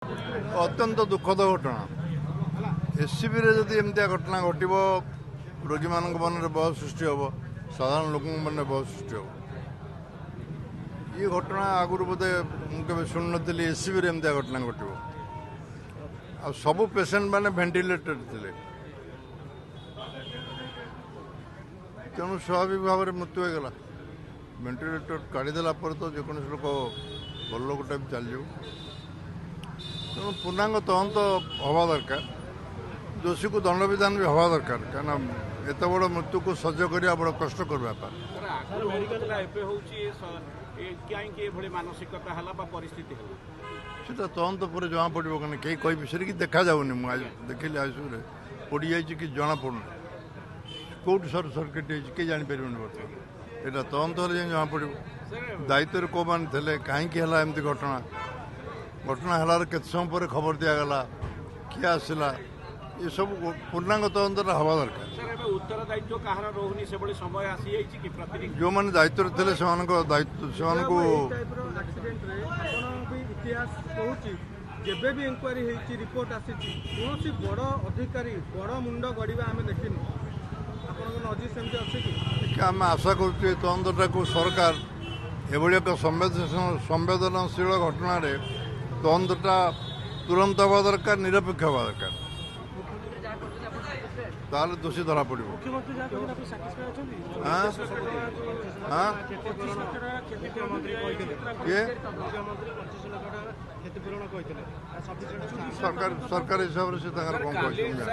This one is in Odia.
ଅତ୍ୟନ୍ତ ଦୁଃଖଦ ଘଟଣା। ଏସ୍ସିବିରେ ଯଦି ଏମିତିଆ ଘଟଣା ଘଟିବ, ରୋଗୀମାନଙ୍କ ମନରେ ଭୟ ସୃଷ୍ଟି ହେବ, ସାଧାରଣ ଲୋକଙ୍କ ମନରେ ଭୟ ସୃଷ୍ଟି ହେବ। ଏ ଘଟଣା ଆଗରୁ ବୋଧେ ମୁଁ କେବେ ଶୁଣିନଥିଲି ଏସ୍ସିବିରେ ଏମିତିଆ ଘଟଣା ଘଟିବ। ଆଉ ସବୁ ପେସେଣ୍ଟ ମାନେ ଭେଣ୍ଟିଲେଟର ଥିଲେ, ତେଣୁ ସ୍ୱାଭାବିକ ଭାବରେ ମୃତ୍ୟୁ ହୋଇଗଲା। ଭେଣ୍ଟିଲେଟର କାଢ଼ିଦେଲା ପରେ ତ ଯେକୌଣସି ଲୋକ ଭଲ ଲୋକଟା ବି ଚାଲିଯିବ। ତେଣୁ ପୂର୍ଣ୍ଣାଙ୍ଗ ତଦନ୍ତ ହେବା ଦରକାର, ଦୋଷୀକୁ ଦଣ୍ଡବିଧାନ ବି ହେବା ଦରକାର, କାହିଁକିନା ଏତେ ବଡ଼ ମୃତ୍ୟୁକୁ ସହ୍ୟ କରିବା ବଡ଼ କଷ୍ଟକର ବ୍ୟାପାର। ସେଟା ତଦନ୍ତ ପରେ ଜଣାପଡ଼ିବ, କାରଣ କେହି କହିବି ସେଠି କି ଦେଖାଯାଉନି। ମୁଁ ଦେଖିଲି ଆଇସିୟୁରେ ପଡ଼ିଯାଇଛି କି ଜଣାପଡ଼ୁନି, କେଉଁଠି ସର୍କିଟ୍ ହେଇଛି କେହି ଜାଣିପାରିବନି ବର୍ତ୍ତମାନ। ଏଇଟା ତଦନ୍ତ ହେଲେ ଯାଇ ଜଣାପଡ଼ିବ ଦାୟିତ୍ୱରେ କେଉଁମାନେ ଥିଲେ, କାହିଁକି ହେଲା ଏମିତି ଘଟଣା। ଘଟଣା ହେଲାର କେତେ ସମୟ ପରେ ଖବର ଦିଆଗଲା, କିଏ ଆସିଲା, ଏସବୁ ପୂର୍ଣ୍ଣାଙ୍ଗ ତଦନ୍ତଟା ହେବା ଦରକାର। ଯେଉଁମାନେ ଦାୟିତ୍ୱରେ ଥିଲେ ସେମାନଙ୍କୁ ଯେବେ ବି ଇନକ୍ୱାରି ହେଇଛି, ରିପୋର୍ଟ ଆସିଛି, କୌଣସି ବଡ଼ ଅଧିକାରୀ ବଡ଼ ମୁଣ୍ଡ ଗଡ଼ିବା ଆମେ ଦେଖିନୁ। ଆପଣଙ୍କ ନଜିର ସେମିତି ଅଛି କି? ଆମେ ଆଶା କରୁଛୁ ଏ ତଦନ୍ତଟାକୁ ସରକାର ଏଭଳି ଏକ ସମ୍ବେଦନଶୀଳ ଘଟଣାରେ ତଦନ୍ତଟା ତୁରନ୍ତ ହେବା ଦରକାର, ନିରପେକ୍ଷ ହେବା ଦରକାର, ତାହେଲେ ଦୋଷୀ ଧରା ପଡ଼ିବ। ସରକାର ହିସାବରେ ସେ ତାଙ୍କର କ'ଣ କହିଛନ୍ତି।